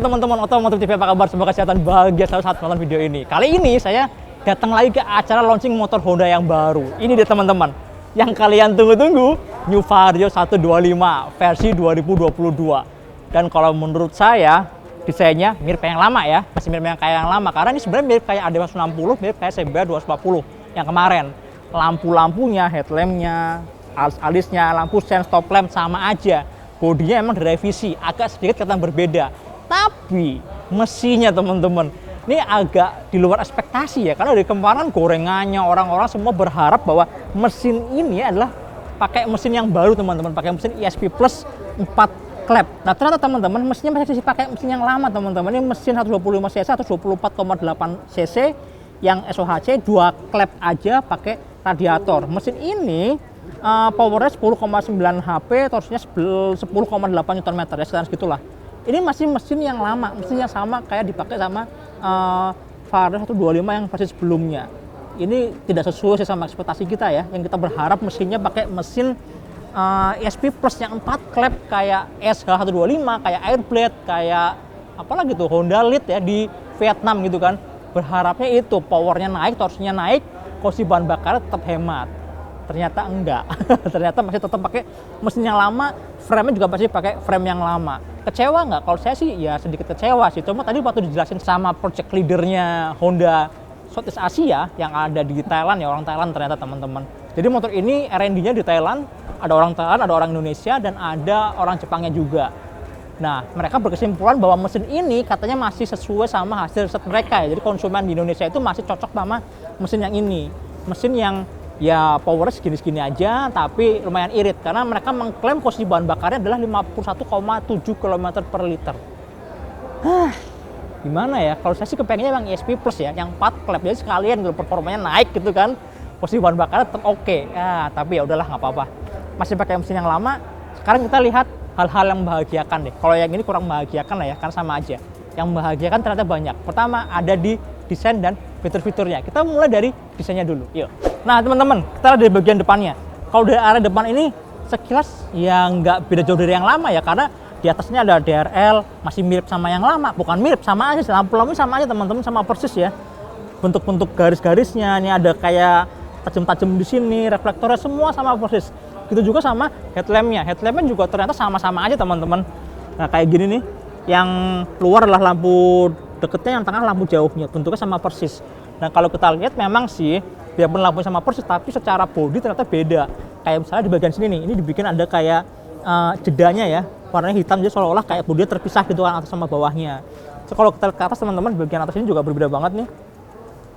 siang teman-teman Otomotif TV, apa kabar? Semoga kesehatan bahagia selalu saat menonton video ini. Kali ini saya datang lagi ke acara launching motor Honda yang baru. Ini dia teman-teman, yang kalian tunggu-tunggu, New Vario 125 versi 2022. Dan kalau menurut saya, desainnya mirip kayak yang lama ya, masih mirip kayak yang lama. Karena ini sebenarnya mirip kayak AD 160, mirip kayak CBR 240 yang kemarin. Lampu-lampunya, headlampnya, alis-alisnya, lampu sen, stop lamp sama aja. Bodinya emang direvisi, agak sedikit kelihatan berbeda. Tapi mesinnya teman-teman, ini agak di luar ekspektasi ya. Karena dari kemarin gorengannya orang-orang semua berharap bahwa mesin ini adalah pakai mesin yang baru teman-teman. Pakai mesin ESP Plus 4 klep. Nah ternyata teman-teman mesinnya masih pakai mesin yang lama teman-teman. Ini mesin 125 cc atau 24,8 cc yang SOHC 2 klep aja pakai radiator. Mesin ini powernya 10,9 HP, torsinya 10,8 Nm ya, sekitar segitulah. Ini masih mesin yang lama, mesin yang sama kayak dipakai sama Vario 125 yang versi sebelumnya. Ini tidak sesuai sama ekspektasi kita ya, yang kita berharap mesinnya pakai mesin ESP Plus yang 4 klep kayak SH125, kayak Airblade, kayak apalagi tuh Honda Lead ya di Vietnam gitu kan. Berharapnya itu powernya naik, torsinya naik, kondisi bahan bakar tetap hemat. Ternyata enggak. Ternyata masih tetap pakai mesin yang lama, frame-nya juga masih pakai frame yang lama. Kecewa nggak? Kalau saya sih ya sedikit kecewa sih. Cuma tadi waktu dijelasin sama project leadernya Honda Southeast Asia yang ada di Thailand ya, orang Thailand ternyata teman-teman. Jadi motor ini R&D-nya di Thailand, ada orang Thailand, ada orang Indonesia, dan ada orang Jepangnya juga. Nah, mereka berkesimpulan bahwa mesin ini katanya masih sesuai sama hasil riset mereka ya. Jadi konsumen di Indonesia itu masih cocok sama mesin yang ini. Mesin yang ya powernya segini-segini aja, tapi lumayan irit. Karena mereka mengklaim posisi bahan bakarnya adalah 51,7 km per liter. Gimana ya? Kalau saya sih kepengennya yang ESP Plus ya, yang 4 klep. Jadi sekalian kalau performanya naik gitu kan, posisi bahan bakarnya tetap oke. Ya, tapi ya udahlah nggak apa-apa. Masih pakai mesin yang lama. Sekarang kita lihat hal-hal yang membahagiakan deh. Kalau yang ini kurang membahagiakan lah ya, karena sama aja. Yang membahagiakan ternyata banyak. Pertama ada di desain dan fitur-fiturnya. Kita mulai dari desainnya dulu. Yuk. Nah teman-teman, kita lihat dari bagian depannya. Kalau dari area depan ini sekilas ya nggak beda jauh dari yang lama ya, karena di atasnya ada DRL, masih mirip sama yang lama. Bukan mirip, sama aja. Lampu-lampu sama aja teman-teman, sama persis ya. Bentuk-bentuk garis-garisnya, ini ada kayak tajam-tajam di sini, reflektornya semua sama persis. Gitu juga sama headlampnya. Headlampnya juga ternyata sama-sama aja teman-teman. Nah kayak gini nih, yang luar adalah lampu deketnya, yang tengah lampu jauhnya. Bentuknya sama persis. Nah kalau kita lihat memang sih, biarpun lampunya sama persis, tapi secara bodi ternyata beda. Kayak misalnya di bagian sini nih, ini dibikin ada kayak jedanya ya, warnanya hitam, jadi seolah-olah kayak bodinya terpisah gitu kan, atas sama bawahnya. So, kalau kita lihat ke atas teman-teman, bagian atas ini juga berbeda banget nih.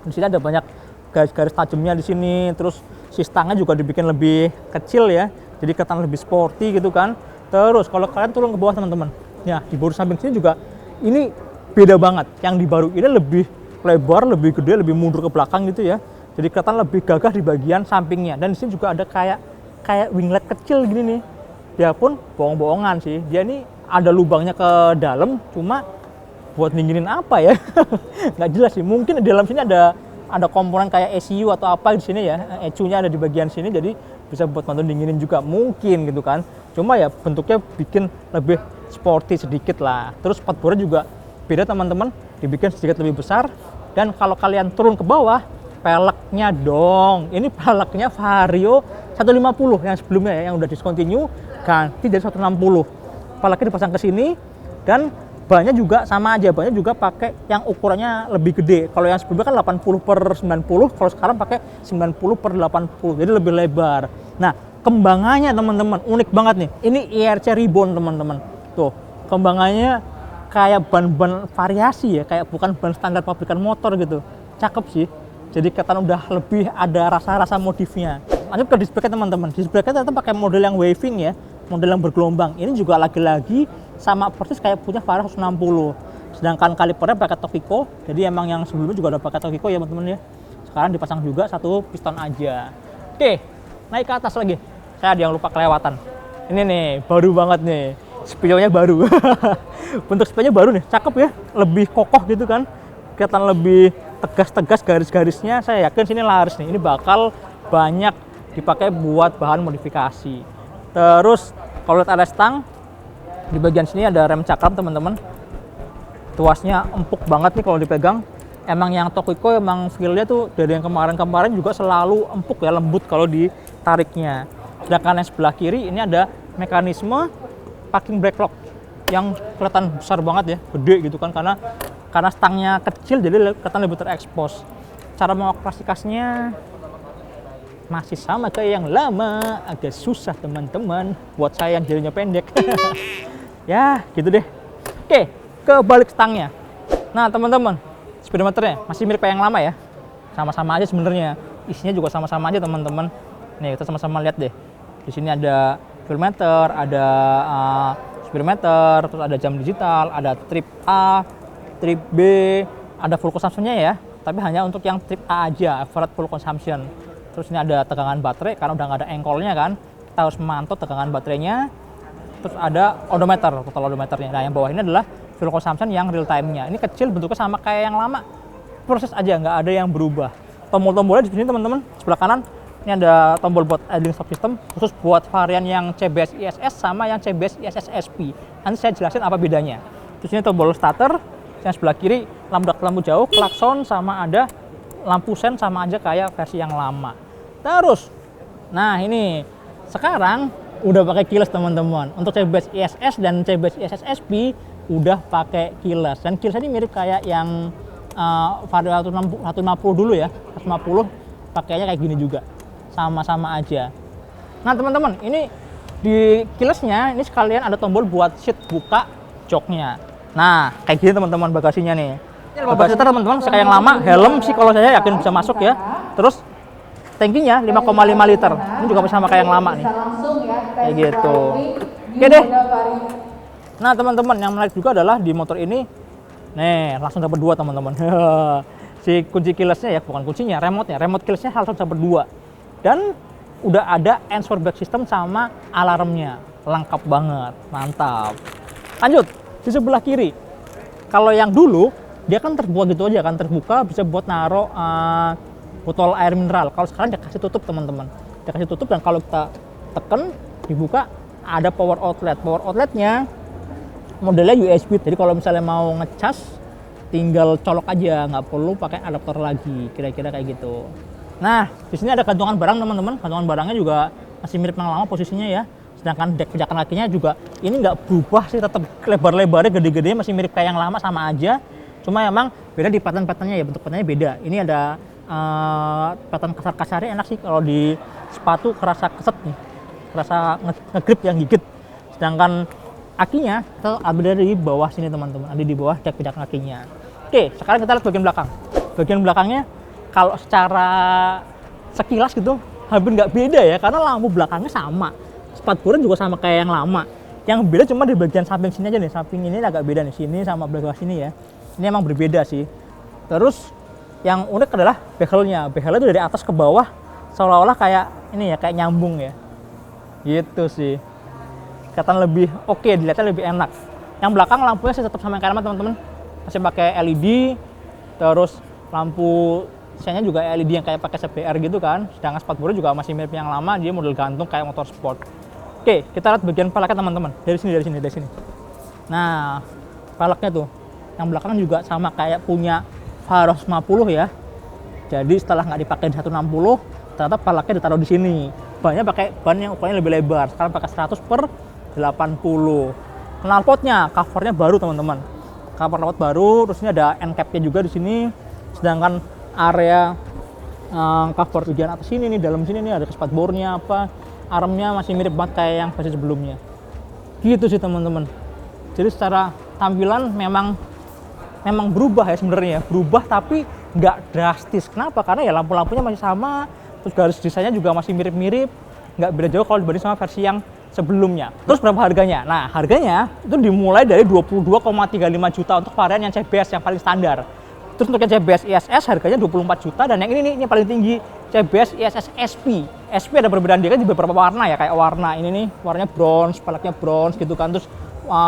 Di sini ada banyak garis-garis tajamnya di sini, terus si stangnya juga dibikin lebih kecil ya, jadi kelihatan lebih sporty gitu kan. Terus kalau kalian turun ke bawah teman-teman, ya di baru samping sini juga ini beda banget. Yang di baru ini lebih lebar, lebih gede, lebih mundur ke belakang gitu ya. Jadi kelihatan lebih gagah di bagian sampingnya. Dan di sini juga ada kayak winglet kecil gini nih. Dia pun bohong-bohongan sih. Dia ini ada lubangnya ke dalam, cuma buat dinginin apa ya? Nggak jelas sih. Mungkin di dalam sini ada komponen kayak ECU atau apa di sini ya. ECU-nya ada di bagian sini, jadi bisa buat bantu dinginin juga mungkin gitu kan. Cuma ya bentuknya bikin lebih sporty sedikit lah. Terus spatbornya juga beda teman-teman, dibikin sedikit lebih besar. Dan kalau kalian turun ke bawah, peleknya dong. Ini peleknya Vario 150 yang sebelumnya ya, yang udah discontinue, ganti dari 160. Peleknya dipasang ke sini, dan bannya juga sama aja, bannya juga pakai yang ukurannya lebih gede. Kalau yang sebelumnya kan 80/90, kalau sekarang pakai 90/80, jadi lebih lebar. Nah, kembangannya teman-teman unik banget nih. Ini IRC Ribbon teman-teman. Tuh, kembangannya kayak ban-ban variasi ya, kayak bukan ban standar pabrikan motor gitu. Cakep sih. Jadi kelihatan udah lebih ada rasa-rasa modifnya. Lanjut ke disc brake teman-teman. Disc brake ternyata pakai model yang waving ya, model yang bergelombang. Ini juga lagi-lagi sama persis kayak punya Vario 160. Sedangkan kalipernya pakai Tokico. Jadi emang yang sebelumnya juga udah pakai Tokico ya teman-teman ya. Sekarang dipasang juga satu piston aja. Oke, naik ke atas lagi. Saya ada yang lupa kelewatan. Ini nih, baru banget nih. Spionnya baru. Bentuk spionnya baru nih, cakep ya. Lebih kokoh gitu kan. Kelihatan lebih tegas-tegas garis-garisnya. Saya yakin sini laris nih. Ini bakal banyak dipakai buat bahan modifikasi. Terus kalau lihat ada stang, di bagian sini ada rem cakram teman-teman. Tuasnya empuk banget nih kalau dipegang. Emang yang Tokiko emang feel-nya tuh dari yang kemarin-kemarin juga selalu empuk ya, lembut kalau ditariknya. Sedangkan yang sebelah kiri ini ada mekanisme parking brake lock yang kelihatan besar banget ya, gede gitu kan, karena stangnya kecil jadi kelihatan lebih terekspos. Cara mengoperasikannya masih sama kayak yang lama, agak susah teman-teman buat saya yang jarinya pendek. Ya gitu deh. Oke, ke balik stangnya. Nah teman-teman, speedometernya masih mirip kayak yang lama ya, sama-sama aja sebenarnya, isinya juga sama-sama aja teman-teman. Nih kita sama-sama lihat deh, di sini ada fuel meter, ada speedometer, terus ada jam digital, ada trip A, trip B, ada full consumption-nya ya, tapi hanya untuk yang trip A aja, average full consumption. Terus ini ada tegangan baterai, karena udah nggak ada engkolnya kan, kita harus memantau tegangan baterainya. Terus ada odometer, total odometernya. Nah yang bawah ini adalah fuel consumption yang real time-nya. Ini kecil, bentuknya sama kayak yang lama, proses aja, nggak ada yang berubah. Tombol-tombolnya di sini teman-teman, sebelah kanan ini ada tombol buat idling stop system, khusus buat varian yang CBS ISS sama yang CBS ISS SP. Nanti saya jelasin apa bedanya. Terus ini tombol starter, yang sebelah kiri lampu jauh, klakson, sama ada lampu sen, sama aja kayak versi yang lama. Terus, nah ini sekarang udah pakai keyless teman-teman. Untuk CBS ISS dan CBS ISS SP udah pakai keyless, dan keyless ini mirip kayak yang Vario 150 dulu ya, 150 pakainya kayak gini juga, sama-sama aja. Nah teman-teman, ini di keylessnya ini sekalian ada tombol buat seat buka joknya. Nah kayak gini teman-teman bagasinya nih. Bagasi teman-teman kayak yang lama, helm sih kalau saya yakin bisa masuk ya. Terus tankinya 5,5 liter, ini juga sama kayak yang lama nih, kayak gitu. Oke deh. Nah teman-teman, yang menarik juga adalah di motor ini, nih langsung dapat 2 teman-teman. Si kunci keylessnya ya, bukan kuncinya, remote keylessnya langsung dapat 2. Dan udah ada answer back system sama alarmnya, lengkap banget, mantap. Lanjut, di sebelah kiri, kalau yang dulu dia kan terbuka gitu aja kan, terbuka bisa buat naruh botol air mineral. Kalau sekarang dia kasih tutup teman-teman, dia kasih tutup, dan kalau kita tekan dibuka ada power outlet. Power outletnya modelnya USB, jadi kalau misalnya mau ngecas tinggal colok aja, nggak perlu pakai adaptor lagi, kira-kira kayak gitu. Nah di sini ada gantungan barang teman-teman, gantungan barangnya juga masih mirip yang lama posisinya ya. Sedangkan dek pijakan kakinya juga ini nggak berubah sih, tetap lebar-lebarnya, gede-gedenya masih mirip kayak yang lama, sama aja. Cuma emang beda di pattern-patternnya ya, bentuk patternnya beda. Ini ada pattern kasar-kasarnya, enak sih kalau di sepatu, kerasa keset nih, kerasa ngegrip yang gigit. Sedangkan akinya itu ada di bawah sini teman-teman, ada di bawah dek pijakan kakinya. Oke, sekarang kita lihat bagian belakang. Bagian belakangnya kalau secara sekilas gitu hampir nggak beda ya, karena lampu belakangnya sama, spatbornya juga sama kayak yang lama. Yang beda cuma di bagian samping sini aja nih, samping ini agak beda nih, sini sama belakang sini ya. Ini emang berbeda sih. Terus yang unik adalah bezelnya. Bezelnya itu dari atas ke bawah seolah-olah kayak ini ya, kayak nyambung ya. Gitu sih. Kelihatan lebih oke, dilihatnya lebih enak. Yang belakang lampunya sih tetap sama yang kayak lama teman-teman. Masih pakai LED. Terus lampu sianya juga LED yang kayak pakai CBR gitu kan. Sedangkan spatbornya juga masih mirip yang lama, dia model gantung kayak motor sport. Oke, kita lihat bagian peleknya teman-teman. Dari sini. Nah, peleknya tuh yang belakang juga sama kayak punya Vario 150 ya. Jadi setelah nggak dipakai di 160, ternyata peleknya ditaruh di sini. Bannya pakai ban yang ukurannya lebih lebar. Sekarang pakai 100/80. Knalpotnya, covernya baru teman-teman. Cover knalpot baru, terus ini ada end cap-nya juga di sini. Sedangkan area cover bagian atas sini nih, dalam sini nih ada spatbornya apa, armnya masih mirip banget kayak yang versi sebelumnya. Gitu sih teman-teman. Jadi secara tampilan memang berubah ya sebenarnya, berubah tapi nggak drastis. Kenapa? Karena ya lampu-lampunya masih sama, terus garis desainnya juga masih mirip-mirip, nggak beda jauh kalau dibanding sama versi yang sebelumnya. Terus berapa harganya? Nah harganya itu dimulai dari 22,35 juta untuk varian yang CBS yang paling standar. Terus untuk yang CBS ISS harganya 24 juta, dan yang ini yang paling tinggi CBS ISS SP. SP ada perbedaan dia kan di beberapa warna ya, kayak warna ini nih, warnanya bronze, peleknya bronze gitu kan. Terus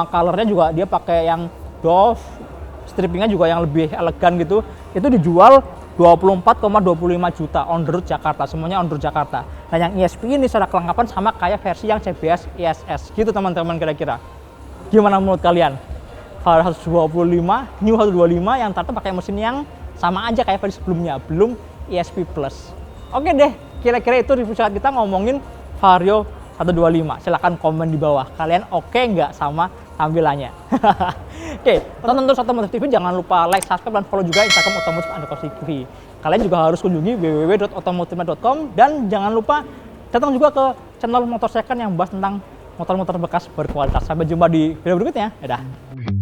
colornya juga dia pakai yang doff, strippingnya juga yang lebih elegan gitu. Itu dijual 24,25 juta on the road Jakarta, semuanya on the road Jakarta. Dan yang ESP ini secara kelengkapan sama kayak versi yang CBS ISS gitu teman-teman. Kira-kira gimana menurut kalian? Vario 125, New 125 yang ternyata pakai mesin yang sama aja kayak versi sebelumnya, belum ESP Plus. Oke deh, kira-kira itu review singkat kita ngomongin Vario 125. Silahkan komen di bawah, kalian oke nggak sama tampilannya? Oke, tonton terus Otomotif TV, jangan lupa like, subscribe, dan follow juga Instagram Otomotif _TV. Kalian juga harus kunjungi www.otomotifnya.com dan jangan lupa datang juga ke channel Motor Second yang bahas tentang motor-motor bekas berkualitas. Sampai jumpa di video berikutnya. Dadah.